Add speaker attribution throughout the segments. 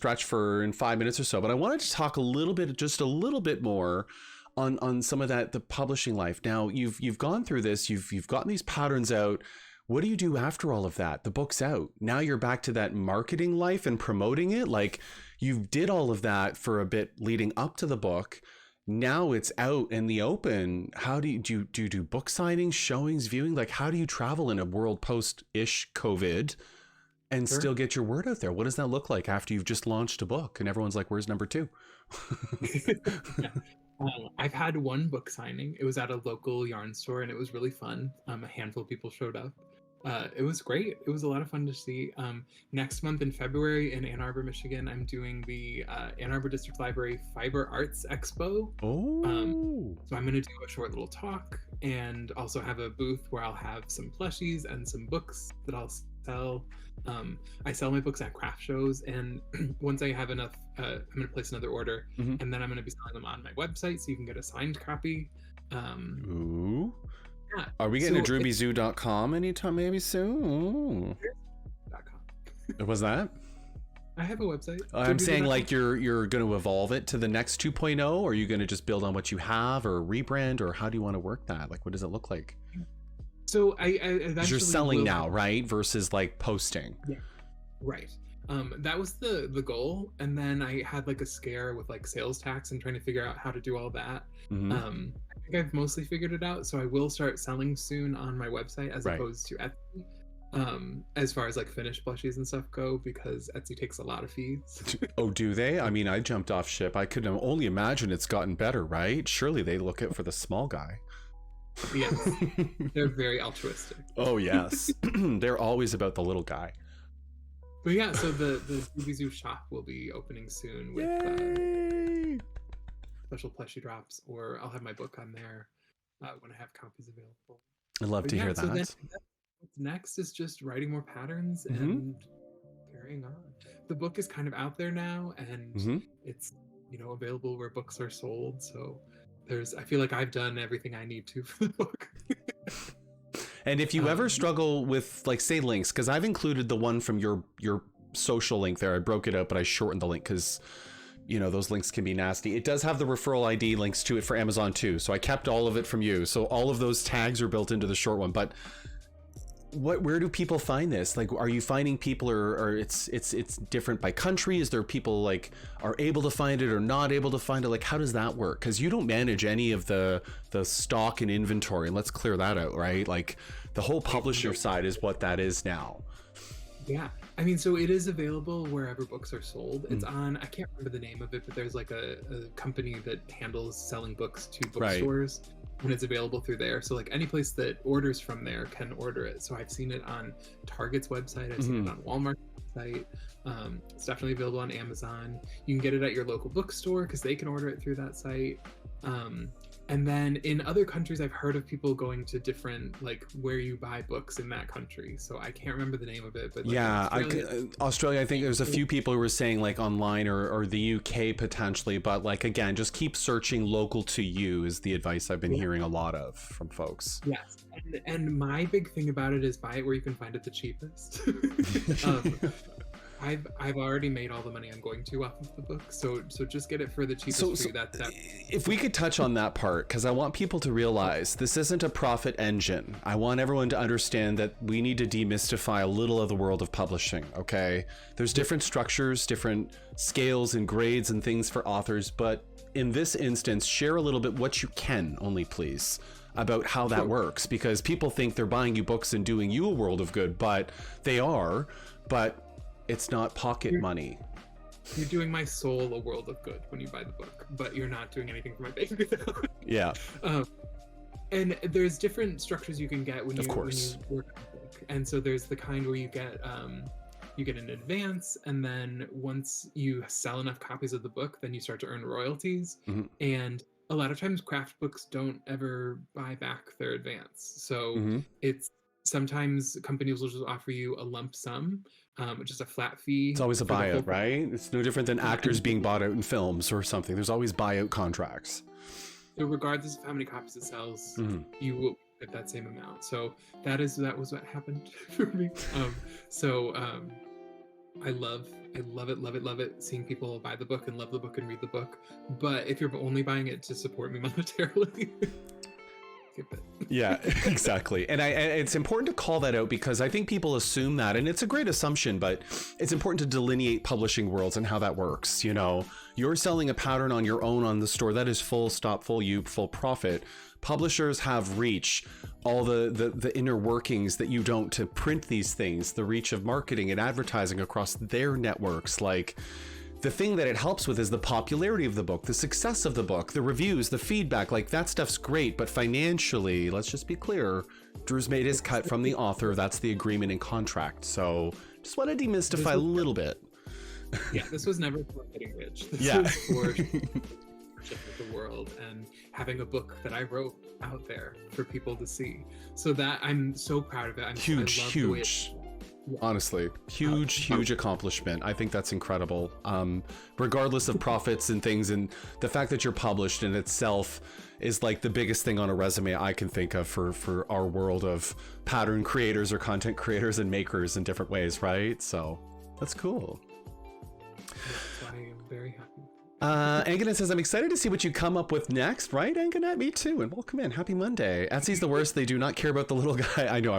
Speaker 1: stretch for in 5 minutes or so, but I wanted to talk just a little bit more on some of the publishing life. Now you've gone through this, you've gotten these patterns out. What do you do after all of that? The book's out. Now you're back to that marketing life and promoting it. Like, you did all of that for a bit leading up to the book. Now it's out in the open. How do you do book signings, showings, viewing? Like, how do you travel in a world post-ish COVID and still get your word out there? What does that look like after you've just launched a book and everyone's like, where's number 2?
Speaker 2: Yeah. I've had one book signing. It was at a local yarn store and it was really fun. A handful of people showed up. It was great. It was a lot of fun to see. Next month in February in Ann Arbor, Michigan, I'm doing the Ann Arbor District Library Fiber Arts Expo.
Speaker 1: Oh.
Speaker 2: So I'm going to do a short little talk and also have a booth where I'll have some plushies and some books that I'll sell. I sell my books at craft shows, and once I have enough, I'm going to place another order, and then I'm going to be selling them on my website so you can get a signed copy.
Speaker 1: Ooh.
Speaker 2: Yeah.
Speaker 1: Are we getting a droobizoo.com anytime maybe soon?
Speaker 2: .com.
Speaker 1: Was that?
Speaker 2: I have a website.
Speaker 1: I'm saying, like, you're going to evolve it to the next 2.0, or are you going to just build on what you have, or rebrand, or how do you want to work that? Like, what does it look like?
Speaker 2: So I eventually
Speaker 1: you're selling now, right? Versus like posting.
Speaker 2: Yeah. Right. That was the goal. And then I had like a scare with like sales tax and trying to figure out how to do all that.
Speaker 1: Mm-hmm.
Speaker 2: I think I've mostly figured it out. So I will start selling soon on my website as opposed to Etsy. As far as like finished plushies and stuff go, because Etsy takes a lot of fees.
Speaker 1: Oh, do they? I mean, I jumped off ship. I could only imagine it's gotten better, right? Surely they look out for the small guy.
Speaker 2: Yes. They're very altruistic.
Speaker 1: Oh, yes. They're always about the little guy.
Speaker 2: But yeah, so the Droobizoo shop will be opening soon with special plushie drops, or I'll have my book on there when I have copies available.
Speaker 1: I'd love to hear that.
Speaker 2: So what's next is just writing more patterns and carrying on. The book is kind of out there now, and it's available where books are sold. So I feel like I've done everything I need to for the book.
Speaker 1: And if you ever struggle with, like, say, links, because I've included the one from your social link there. I broke it out, but I shortened the link because, those links can be nasty. It does have the referral ID links to it for Amazon too. So I kept all of it from you. So all of those tags are built into the short one. But where do people find this? Like, are you finding people or it's different by country? Is there people like are able to find it or not able to find it? Like, how does that work? Because you don't manage any of the stock and inventory. And let's clear that out, right? Like, the whole publisher side is what that is now.
Speaker 2: Yeah. I mean, so it is available wherever books are sold. It's on, I can't remember the name of it, but there's like a company that handles selling books to bookstores. Right. And it's available through there. So like any place that orders from there can order it. So I've seen it on Target's website. I've seen it on Walmart's website. It's definitely available on Amazon. You can get it at your local bookstore because they can order it through that site. And then in other countries, I've heard of people going to different, like, where you buy books in that country. So I can't remember the name of it, but like,
Speaker 1: yeah, Australia, I think there's a few people who were saying like online or the UK potentially, but like, again, just keep searching local to you is the advice I've been hearing a lot of from folks.
Speaker 2: Yes. And my big thing about it is buy it where you can find it the cheapest. I've already made all the money I'm going to off of the book, so just get it for the cheapest. So
Speaker 1: if we could touch on that part, because I want people to realize this isn't a profit engine. I want everyone to understand that we need to demystify a little of the world of publishing. Okay, there's different structures, different scales and grades and things for authors, but in this instance, share a little bit what you can, only please, about how that works, because people think they're buying you books and doing you a world of good, but they are, but it's not pocket money.
Speaker 2: You're doing my soul a world of good when you buy the book, but you're not doing anything for my bank account.
Speaker 1: Yeah.
Speaker 2: And there's different structures you can get when you work on a book. And so there's the kind where you get an advance, and then once you sell enough copies of the book, then you start to earn royalties. And a lot of times craft books don't ever buy back their advance. So it's sometimes companies will just offer you a lump sum, just a flat fee.
Speaker 1: It's always a buyout, right? It's no different than actors being bought out in films or something. There's always buyout contracts.
Speaker 2: So regardless of how many copies it sells, you will get that same amount. So that was what happened for me. I love I love it, love it, love it. Seeing people buy the book and love the book and read the book. But if you're only buying it to support me monetarily, skip it.
Speaker 1: Yeah, exactly. And it's important to call that out because I think people assume that, and it's a great assumption, but it's important to delineate publishing worlds and how that works. You know, you're selling a pattern on your own on the store. That is full stop, full you, full profit. Publishers have reach, all the inner workings that you don't to print these things, the reach of marketing and advertising across their networks. Like, the thing that it helps with is the popularity of the book, the success of the book, the reviews, the feedback. Like, that stuff's great, but financially, let's just be clear, Drew's made his cut from the author. That's the agreement and contract. So just want to demystify a little bit.
Speaker 2: Yeah, this was never for getting rich. This
Speaker 1: Yeah.
Speaker 2: was for the world and having a book that I wrote out there for people to see. So that I'm so proud of it.
Speaker 1: Huge. Honestly, huge accomplishment. I think that's incredible. Regardless of profits and things, and the fact that you're published in itself is like the biggest thing on a resume I can think of for our world of pattern creators or content creators and makers in different ways, right? So that's cool.
Speaker 2: So I am very happy.
Speaker 1: Anganet says, I'm excited to see what you come up with next, right, Anganet? Me too, and welcome in. Happy Monday. Etsy's the worst. They do not care about the little guy. I know,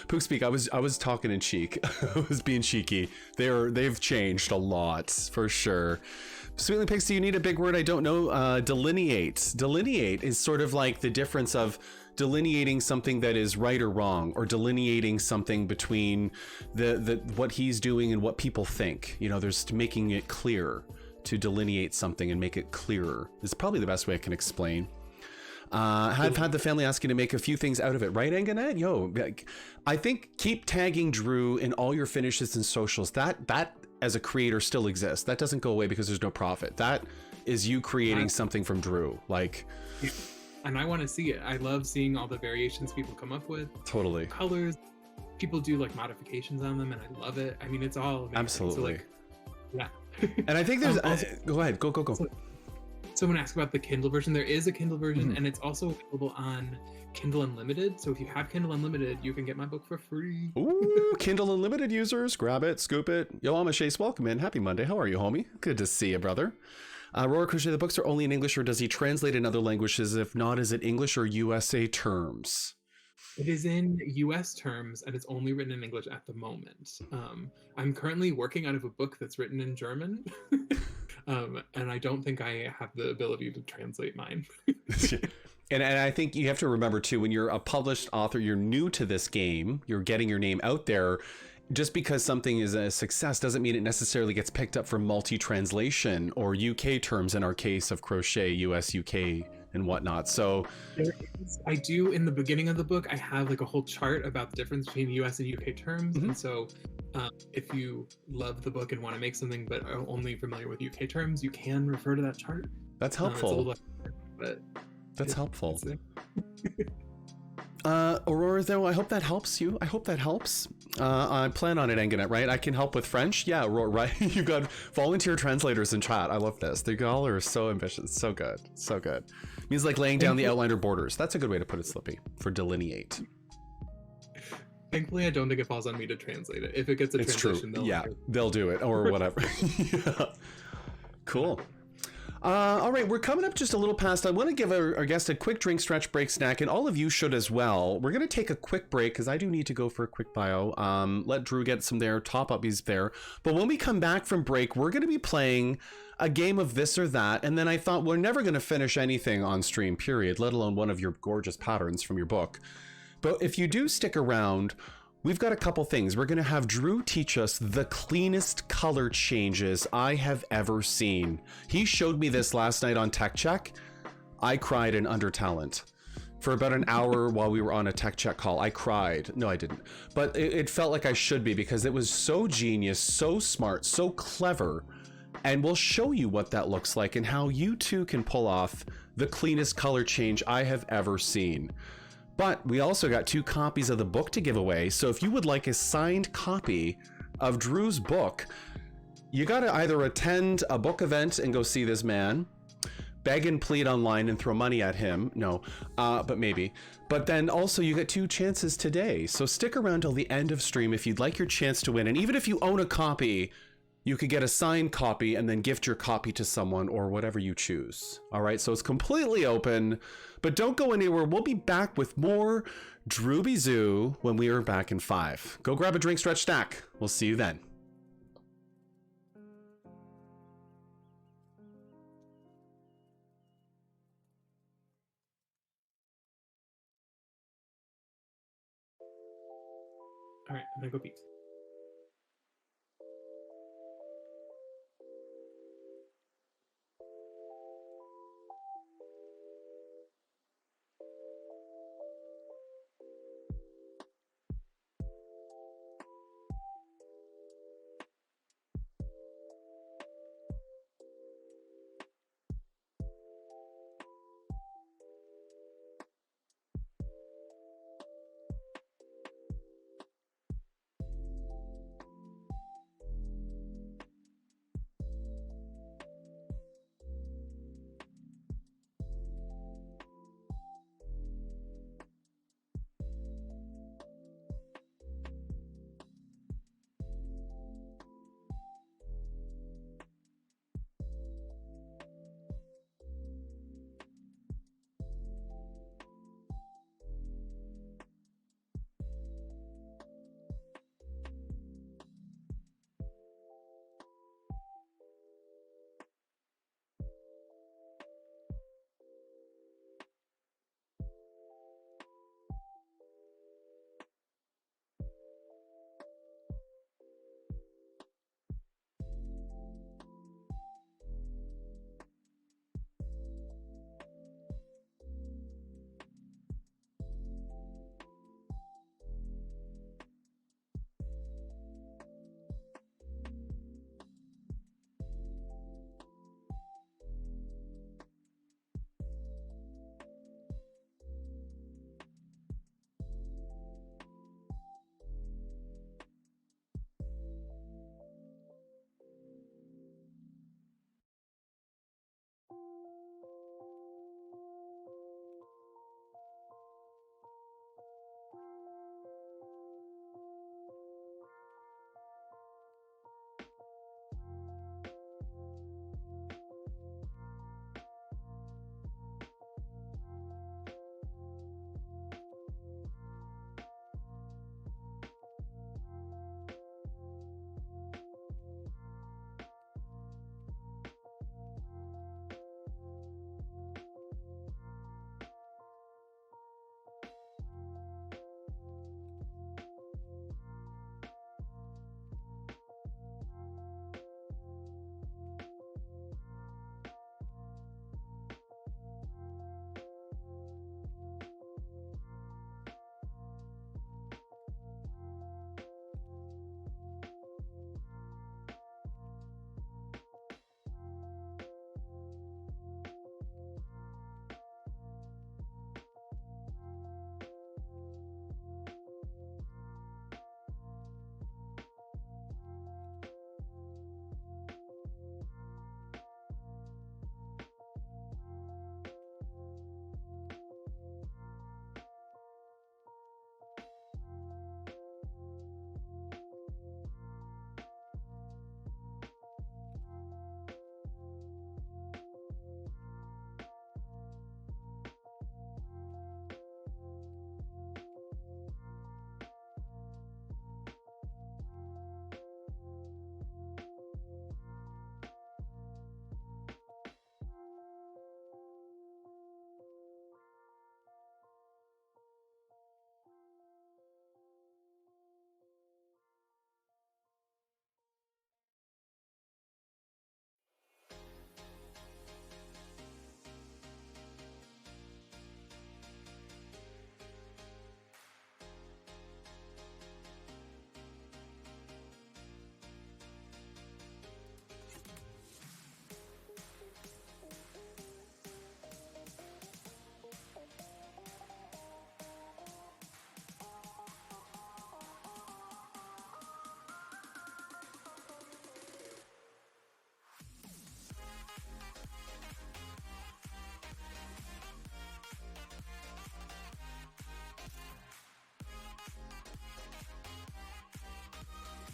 Speaker 1: Pook Speak, I was talking in cheek. I was being cheeky. They've changed a lot, for sure. Sweetly Pixie, you need a big word I don't know. Delineate. Delineate is sort of like the difference of delineating something that is right or wrong, or delineating something between the what he's doing and what people think. You know, there's making it clear. To delineate something and make it clearer is probably the best way I can explain. I've had the family asking to make a few things out of it, right, Anganet? Yo, I think keep tagging Drew in all your finishes and socials. That as a creator still exists. That doesn't go away because there's no profit. That is you creating something from Drew. Like,
Speaker 2: and I want to see it. I love seeing all the variations people come up with.
Speaker 1: Totally.
Speaker 2: Colors. People do like modifications on them, and I love it. I mean, it's all amazing.
Speaker 1: Absolutely.
Speaker 2: So, like, yeah.
Speaker 1: And I think there's
Speaker 2: also,
Speaker 1: go ahead, go.
Speaker 2: Someone asked about the Kindle version. There is a Kindle version, and it's also available on Kindle Unlimited. So if you have Kindle Unlimited, you can get my book for free.
Speaker 1: Ooh, Kindle Unlimited users, grab it, scoop it. Yo, I'm Chase. Welcome in. Happy Monday. How are you, homie? Good to see you, brother. Roar Crochet, the books are only in English, or does he translate in other languages? If not, is it English or USA terms?
Speaker 2: It is in US terms, and it's only written in English at the moment. I'm currently working out of a book that's written in German, and I don't think I have the ability to translate mine.
Speaker 1: And I think you have to remember, too, when you're a published author, you're new to this game, you're getting your name out there. Just because something is a success doesn't mean it necessarily gets picked up for multi-translation or UK terms in our case of crochet, US, UK, and whatnot. So
Speaker 2: I do, in the beginning of the book, I have like a whole chart about the difference between US and UK terms. And so if you love the book and want to make something but are only familiar with UK terms, you can refer to that chart.
Speaker 1: That's helpful.
Speaker 2: But
Speaker 1: that's helpful. Aurora, though, I hope that helps you. I hope that helps. I plan on it, Anganet, right? I can help with French. Yeah, Aurora, right? You've got volunteer translators in chat. I love this. They all are so ambitious. So good. So good. It means like laying down the outline or borders. That's a good way to put it, Slippy, for delineate.
Speaker 2: Thankfully, I don't think it falls on me to translate it. If it gets a translation,
Speaker 1: they'll do it or whatever. Yeah. Cool. All right, we're coming up just a little past. I want to give our guest a quick drink, stretch, break, snack, and all of you should as well. We're going to take a quick break because I do need to go for a quick bio. Let Drew get some there, top up he's there. But when we come back from break, we're going to be playing a game of this or that. And then I thought we're never going to finish anything on stream, period, let alone one of your gorgeous patterns from your book. But if you do stick around, we've got a couple things. We're going to have Drew teach us the cleanest color changes I have ever seen. He showed me this last night on Tech Check. I cried in Undertalent. For about an hour while we were on a Tech Check call, I cried. No, I didn't. But it felt like I should be because it was so genius, so smart, so clever. And we'll show you what that looks like and how you too can pull off the cleanest color change I have ever seen. But we also got 2 copies of the book to give away. So if you would like a signed copy of Drew's book, you got to either attend a book event and go see this man, beg and plead online and throw money at him. No, but maybe. But then also you get 2 chances today. So stick around till the end of stream if you'd like your chance to win. And even if you own a copy, You could get a signed copy and then gift your copy to someone or whatever you choose. All right, so it's completely open, but don't go anywhere. We'll be back with more Drooby Zoo when we are back in 5. Go grab a drink, stretch, stack. We'll see you then.
Speaker 2: All right, I'm gonna go pee.